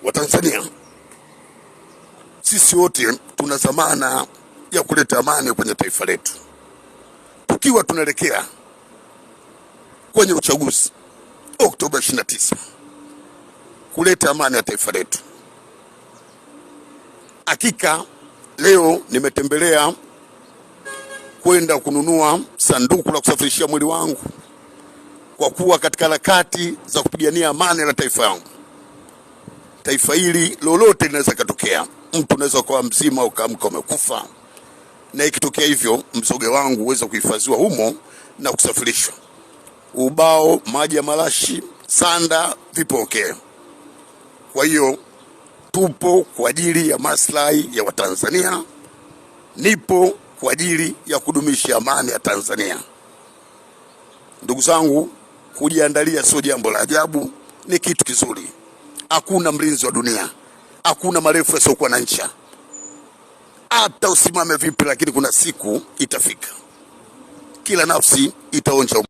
Watanzania sisi wote tuna dhamana ya kuleta amani kwenye taifa letu. Tukiwa tunaelekea kwenye uchaguzi Oktoba 29, kuleta amani ya taifa letu. Hakika leo nimetembelea kwenda kununua sanduku la kusafirishia mwili wangu, kwa kuwa katika harakati za kupigania amani la taifa yangu. Taifa hili lolote linaweza katokea, mtu anaweza kuwa mzima au ukaamka umekufa, na ikitokea hivyo mzoga wangu uweze kuhifadhiwa humo na kusafirishwa. Ubao, maji ya marashi, sanda vipokee. Kwa hiyo tupo kwa ajili ya maslahi ya Watanzania, nipo kwa ajili ya kudumisha amani ya Tanzania. Ndugu zangu, kujiandalia sio jambo la ajabu, ni kitu kizuri. Hakuna mlinzi wa dunia, hakuna marefu yasiokuwa na ncha. Hata usimame vipi, lakini kuna siku itafika, kila nafsi itaonja.